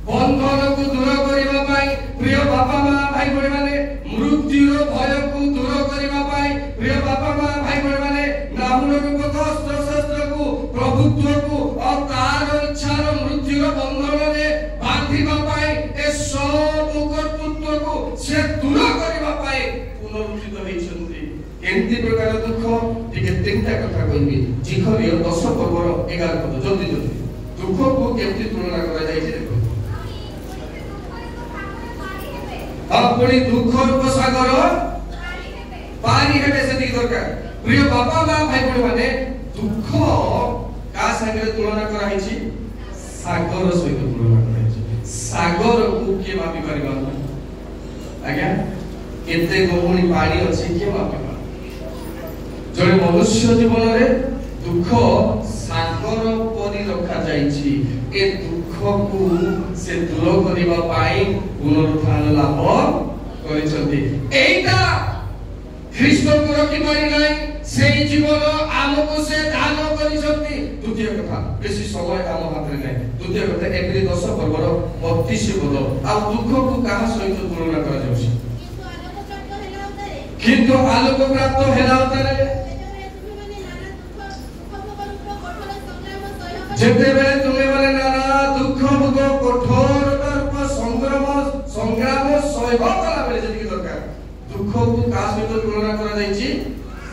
बंधन को दूर करिबा पाई प्रिय बापा मां भाई बहन माने मृत्युर भय को दूर करिबा पाई प्रिय बापा मां भाई बहन माने नाहुन रूप अस्त्र शस्त्र को प्रभुत्व को और तार इच्छार मृत्युर बंधन रे बांधिबा पाई ए सब कर्तृत्व को से दूर करिबा पाई पुनरुत्थित होइछन्ती एंती प्रकार दुख जिखरिय 10 पर्वर 11 पद जल्दी जल्दी दुख को केमती तुलना करा जाय छै देखो अपनी दुख रूप सागर पानी हेबे से दरकार प्रिय बापा मां भाई बहन माने दुख का संगे तुलना करा है छी सागर सहित तुलना करा है सागर को के मापी परिबा आज्ञा केते गहणी पानी अछि के मापी जड़े मनुष्य जीवन रे दुख सागर परि रखा जाइछि ए दुख को से दूर करिबा पाई पुनरुत्थान लाभ करिसथि एटा ख्रीष्ट को रखि पारि नै सेई जीवन आमको से दान करिसथि द्वितीय कथा बेसी समय आम हाथ रे नै द्वितीय कथा एप्रिल 10 पर्वर 32 पद आ दुख को कहा सहित तुलना करा जाउछि किंतु आलोक प्राप्त हेला उतारे जेते बेले तुमे माने नाना दुख भोग कठोर रूप संग्राम सहिब कला बेले जति दरकार दुख को का सहित तुलना करा जायछि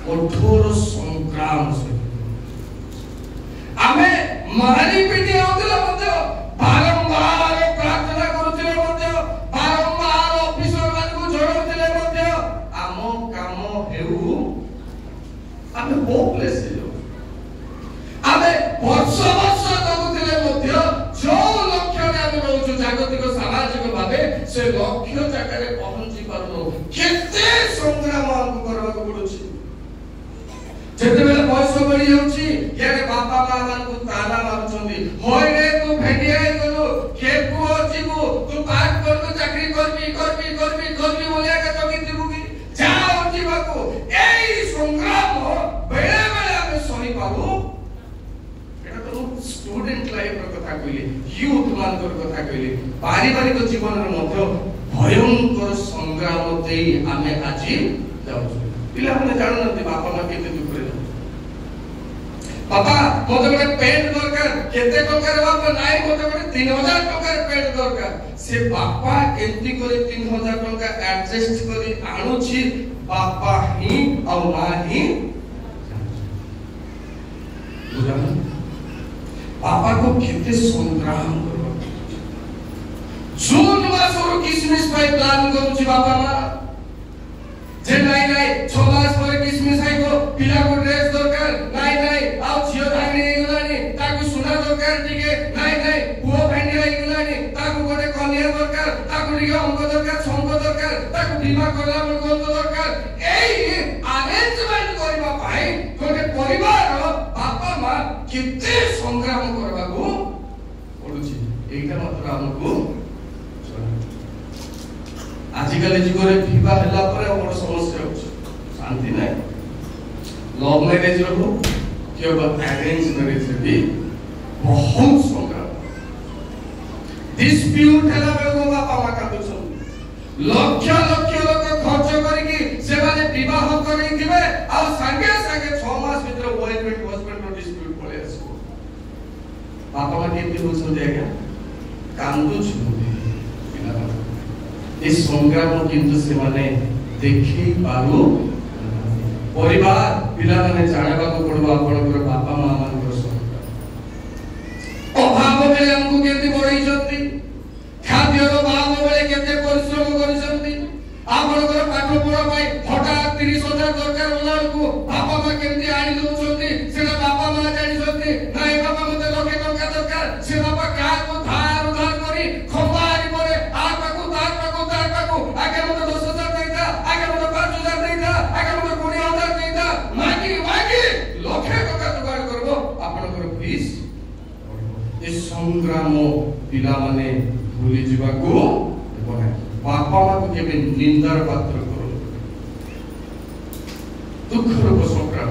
कठोर संग्राम सहित आमे मारी पिटी होतला मते बारंबार प्रार्थना करूथिले मते बारंबार ऑफिसर मान को जोड़ुथिले मते आमो काम हेउ आमे होपलेस हो आमे वर्ष करूथिले मते जो लक्ष्य रे आमे रहउछु जागतिक सामाजिक भाबे से लक्ष्य जाकर पहुंची पारो केते संग्राम हमको करबा को पड़ुछि जेते बेले बयस बढ़ी जाउछि यारे बापा मां मान को ताना मारुछंदी होय रे तू भेटी आइ गलो खेपु अछिबु तू पाठ कर तो चाकरी करबी बोलिया के जगी दिबु की जाओ जीवाको एई संग्राम बेले बेले हम सही पाबु एटा तो स्टूडेंट लाइफ रो कथा कइले यूथ मान को कथा कइले पारिवारिक जीवन रो मध्य भयंकर संग्राम देई आमे आजि जाउछु पिला माने जानु नथि बापा मां केते दुख रे बापा मोते गोटे पेंट दरकार केते टंका रे बापा नाइ मोते गोटे 3000 टंका रे पेंट दरकार से बापा केंती करे 3000 टंका एडजस्ट करी आनुछि बापा ही औ मां ही बुझाना बापा को केते संग्राम करबा जून मासरो किसमिस पाई प्लान करूछि बापा मां जे नाइ 6 मास परे किसमिस आइबो पिला को ड्रेस दरकार नाइ आ झियो धागरी गलानी ताकू सुना दरकार टिके नाइ पुओ भेंडी गलानी ताकू गोटे कन्या दरकार ताकू टिके अंक दरकार संक दरकार ताकू बीमा करला मन गोल दरकार एई अरेंजमेंट करबा पाई गोटे परिवार बापा मां केते संग्राम करबा को पडुछि एटा मात्र हमको आजिकल जीवरे विवाह हला पर बड़ समस्या होछ शांति नै लव मैरिज रो के अरेंज मैरिज भी बहुत संग्राम डिस्प्यूट हला बेलो बापा मां का दुछ लक्ष लोक खर्च करके से माने विवाह करै दिबे आ संगे संगे 6 मास भीतर बॉयफ्रेंड हस्बैंड रो डिस्प्यूट पळे आसो बापा मां केते होछ देगा कांदु छुते पिला इस संग्राम किंतु से माने देखि पारो परिवार पिला माने जाणबा को पड़बा आपनकर बापा मां मानकर संग्राम अभाव बेले हमको केते बढई जंती खाद्य रो भाव बेले केते परिश्रम करि जंती आपनकर पाठ पढा पाई हठात 30000 दरकार होला को बापा मां केते आनी दोछंती सेला बापा मां जानि जंती नाइ बापा मते लखे टंका दरकार से बापा का को धार उधार करी खंबारी परे आगे मते 10000 देता आगे मते 5000 देता आगे मते 20000 देता मागी लखे टका जुगाड़ करबो आपनकर फीस ए संग्राम पिला माने भूली जीवा को बने बापा मां को केबे निंदार पात्र करो दुख रूप संग्राम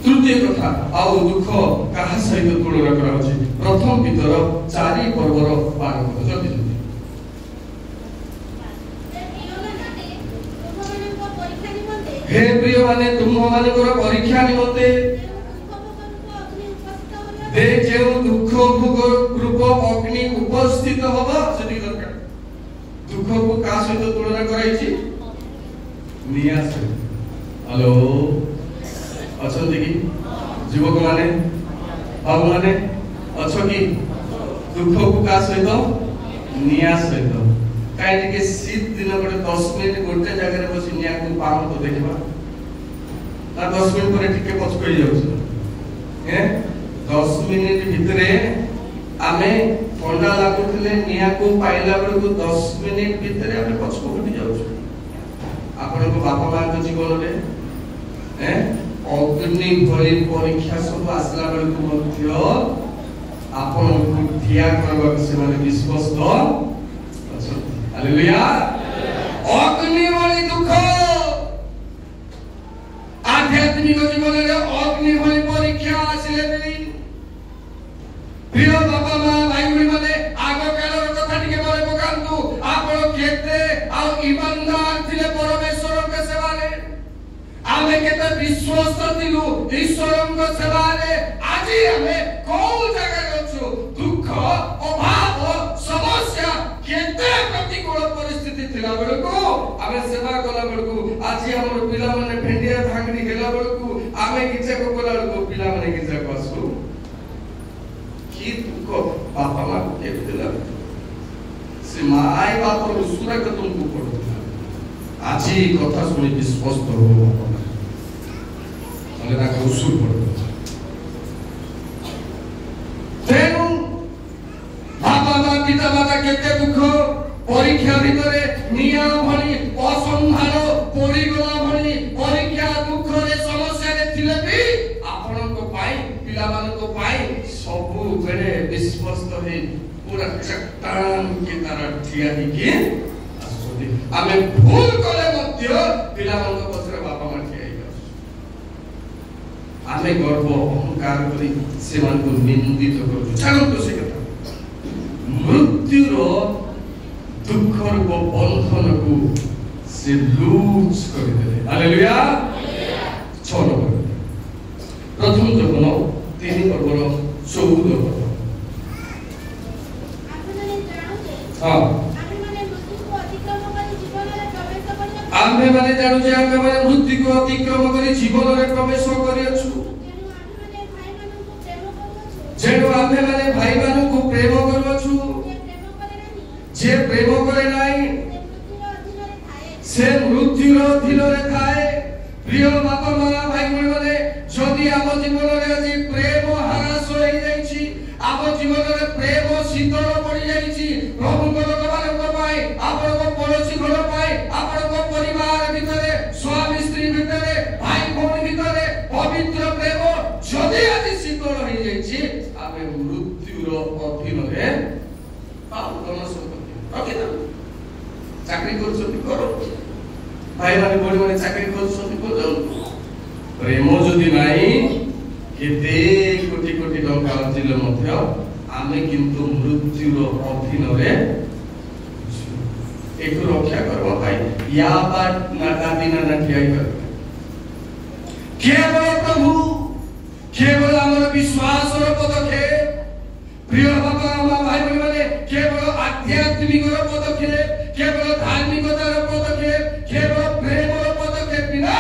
तृतीय कथा आउ दुख कहा सहित तुलना करा होछि प्रथम भीतर 4 पर्वर 12 पद जल्दी हे प्रिय माने तुम मानकर परीक्षा निमते दे जेउ दुख भोग रूप अग्नि उपस्थित होबा सेति दरकार दुख को का सहित तुलना कराइछि निया से हेलो अछंती की युवक माने बाबू माने अच्छो कि दुख को का सहित निया सहित कहीं के शीत दिन गोटे 10 मिनिट गोटे जगह बस निया को पाम तो देखबा ना 10 मिनिट पर टिके पछ कई जाउछ 10 मिनिट भितरे आमे ठंडा लागुथिले निया को पाइला बेल को 10 मिनिट भितरे आमे पछ को उठी जाउछ आपण को बापा मां के जीवन रे अग्नि भली परीक्षा सब आसला बेल को मध्य आपण को ठिया करबा से माने विश्वास अच्छा हालेलुया अग्नि भली दुख आध्यात्मिक जीवन रे अग्नि भली परीक्षा आसिले भी प्रिय बाबा मां भाई भाई माने आगो कालर कथा टिके मने पकांतु आपण केते आ ईमानदार थिले परमेश्वर के सेवा रे आमे केते विश्वास दिलु ईश्वर के सेवा रे आजि हमें कोन जगह अछु दुख अभाव समस्या केते प्रतिकूल परिस्थिति थिला बेलको आमे सेवा कला बेलको आजि हमर पिला माने भेंडिया भांगड़ी गेला बेलको आमे किछे को कला बेलको पिला माने किछे को आसु की दुख बापा मां के दिला से माय बाप रो सुरा के तुमको पड़ो आजि कथा सुनि विश्वास करो बापा माने ना को सुर पड़ो तेनु बापा मां पिता माता केते दुख परीक्षा भितरे निया भली असंधान पड़ी गला भली परीक्षा दुख रे समस्या रे थिले भी आपन को पाई पिला मान को पाई सब बेले विश्वस्त हे पूरा चट्टान के तरह ठिया ही के आसोदी आमे भूल कले मध्य पिला मान को पछरे बापा मान ठिया ही आमे गर्व अहंकार करी से मान को निंदित करू छाड़ो तो से कथा मृत्युरो दुखर को बंधन को से लूज कर देले हालेलुया 6 नंबर प्रथम जपन 3 पर्वर 14 पद हां आमे माने जानु जे आमे माने मृत्यु को अतिक्रम करी जीवन रे प्रवेश करि अछु जेनु आमे माने भाई मानु को प्रेम करवछु जे प्रेम करे नाही से मृत्युर अधीन रे थाए प्रिय बापा मां भाई माने जदि आम जीवन रे आज प्रेम हरास होई जाईछि आम जीवन रे प्रेम शीतल पड़ी जाईछि प्रभु को लोकमान को पाए आपन को पड़ोसी घर पाए आपन को परिवार भितरे स्वामी स्त्री भितरे भाई भौणी भितरे पवित्र प्रेम जदि आज शीतल होई जाईछि आमे मृत्युर अधीन रे पाउन चाकरी करछथि करो भाई माने बड़ी माने चाकरी करछथि करो प्रेम जदि नाही केते कोटी कोटी टंका अर्जिले मध्य आमे किंतु मृत्युर अधीन रे एक रक्षा करबा भाई या बात ना दादी ना ठियाई कर केवल प्रभु केवल हमर विश्वास रो पदक्षेप प्रिय बाबा मां भाई माने केवल आध्यात्मिक रो पदक्षेप केवल धार्मिकता रो पदक्षेप केवल प्रेम रो पदक्षेप बिना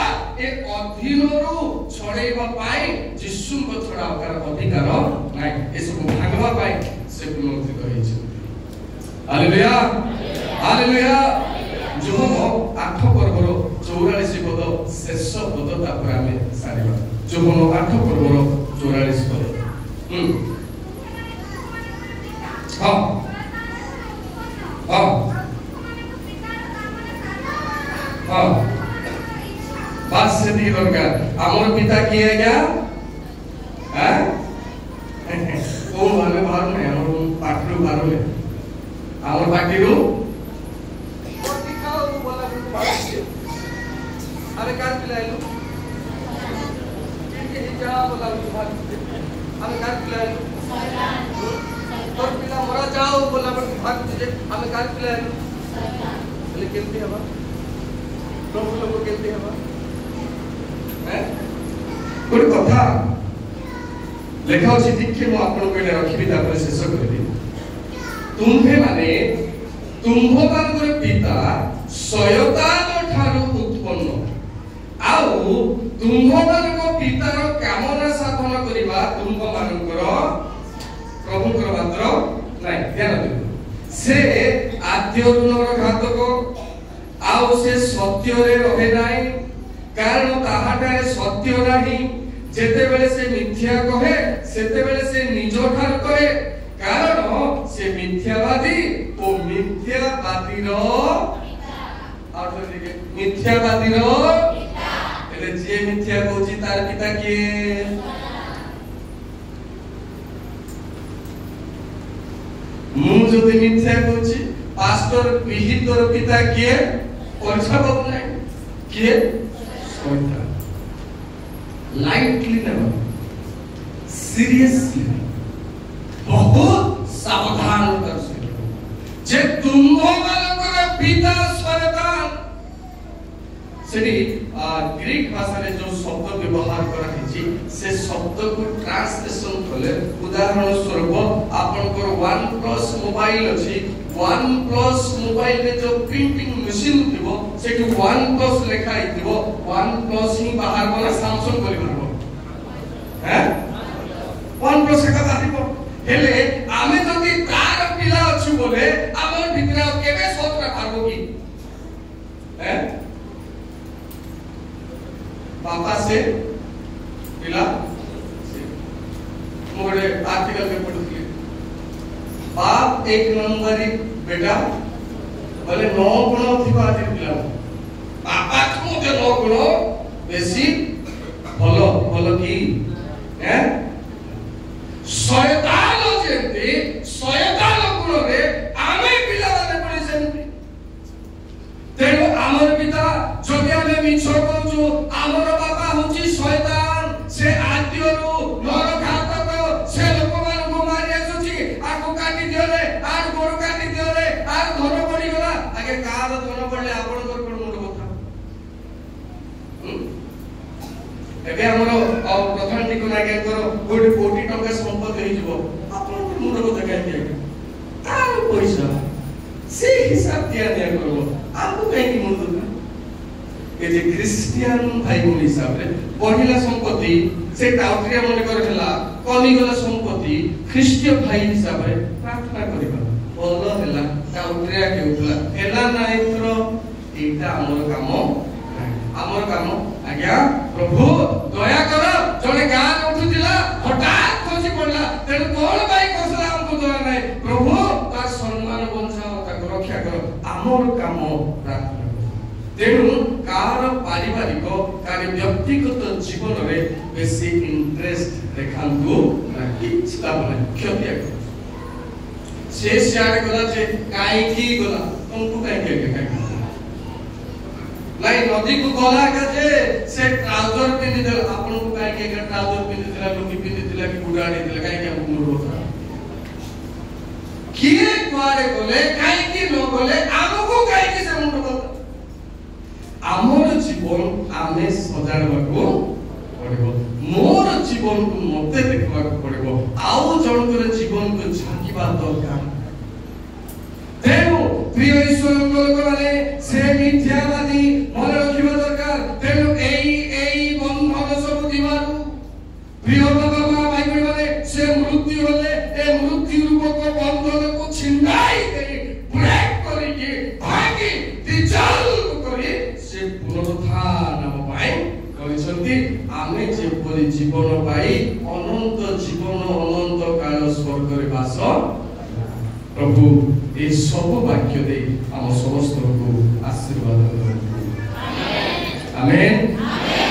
एक अधीनरु छड़ेबा पाई यीशु को छड़ा कर अधिकार नै एसको भागवा पाई से पुनरुत्थित होइछ हालेलुया हालेलुया जो 8 पर्वर 44 पद शेष पद तापर आमे सारिबा जो 8 पर्वर 44 पद हां हां हां बात से दी दरकार हमर पिता किए गया हैं ओ हमें बाहर में हमर पाटरू बाहर में हमर पाटीरू कोटी खाओ बोला अरे कार पिलाइलु के जा बोला हमें कार पिलाइलु तो पिला मरा जाओ बोला भाग तुझे हमें कार पिलाइलु ले केमती हवा प्रभु लोग केमती हवा हैं कोई कथा लेखा अछि ठीक मु आपन को रखिबी तापर शेष करबी तुम्हे माने तुम्भ मानकर पिता शयतान ठारू उत्पन्न आउ तुम्भ मानकर पितार कामना साधन आद्य नर घातक आउ से सत्य रे रहे नाही कारण ताहाटारे सत्य नाही जेते बेले से मिथ्या कहे सेते बेले से निज ठार कहे कारण से मिथ्यावादी ओ मिथ्यावादी रो आउट लिखे मिथ्यावादी रो एले जे मिथ्या कहूची तार पिता किए मु जदि मिथ्या कहूची पास्टर विहितर पिता किए परीक्षा बाबू नहीं किए शैतान लाइटली नेवर सीरियसली बहुत सावधान कर से जे तुम्हारा पिता शैतान सेठी ग्रीक भाषा रे जो शब्द व्यवहार करा हिची से शब्द को ट्रांसलेशन कले उदाहरण स्वरूप आपन को OnePlus मोबाइल अछि OnePlus मोबाइल रे जो प्रिंटिंग मशीन थिबो सेठी OnePlus लिखा हिथिबो OnePlus ही बाहर वाला Samsung करि परबो हैं OnePlus का बाहिबो हेले आमे जदि तार पिला अछि बोले हमर भितरा केबे सोच रखाबो की हैं पापा से पिला मोड़े आर्टिकल में पढ़ती बाप एक नंबरी बेटा बोले 9 गुण थी आज पिला पापा तुम जो 9 गुण बेसी भलो भलो की हैं शैतान जेंती शैतान गुण रे आमे पिला माने पड़े सेंती तेणु आमर पिता जदि आमे मिछ कहूछु आमर बाबा होची शैतान से आद्यरु नर घातक से लोकमान को मारि आसुची आको काटी दियोले आर गोर काटी दियोले आर धन पड़ी गला आगे कार धन पड़ले आपन कर कोन मुंड कथा एबे हमरो प्रधान टिको नागे करो कोटी कोटी टका संपत्ति होई जबो आपन मुंड कथा काई दिया तार पैसा से हिसाब दिया दिया करो आपको कहीं की मुंड कथा ए जे क्रिश्चियन भाई मुन हिसाब रे पहिला संपत्ति से टाउट्रिया मन कर हला कमी गला संपत्ति ख्रीष्टीय भाई हिसाब रे प्रार्थना करिबा बोल हला टाउट्रिया केउतला एला नाही तो एटा हमर काम आज्ञा प्रभु दया कर जने गान उठुतिला हठात खसी पड़ला तेन कोन भाई कसला हमको दया नाही प्रभु तार सम्मान बंचाओ ताको रक्षा करो हमर काम प्रार्थना तेणु कार पारिवारिक कार व्यक्तिगत जीवन रे बेसी इंटरेस्ट रेखांतु किछ लाभ क्षति से सियारे गला जे काई की गला तुमको काई के नहीं नदी को गला का जे से ट्राउजर पिंदी दे आपन को काई के ट्राउजर पिंदी दिला लुंगी पिंदी दिला कि बुडाडी दिला काई के मुंड होता किए कुआरे बोले काई की नो बोले हमको काई के से मुंड होता आमर जीवन आमे सजाड़बाको पड़िबो मोर जीवन को मते देखबाको पड़िबो आउ जनकर जीवन को झांकीबा दरकार तेनु प्रिय ईश्वर लोक माने से मिथ्यावादी मन रखिबा दरकार तेनु एई बंधन सब दिमारु प्रिय बाबा भाई माने से मृत्यु होले ए मृत्यु रूपक बंधन को छिंडाई दे ब्रेक करी के भागी दिचाल करी से पुनरुत्थान पाई कहछंती आमे जे परि जीवन पाई अनंत जीवन अनंत काल स्वर्ग रे वास प्रभु ए सब वाक्य दे हम समस्त को आशीर्वाद करु आमेन आमेन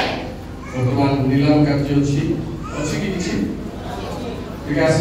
वर्तमान नीलम कार्य अछि कि किछि विकास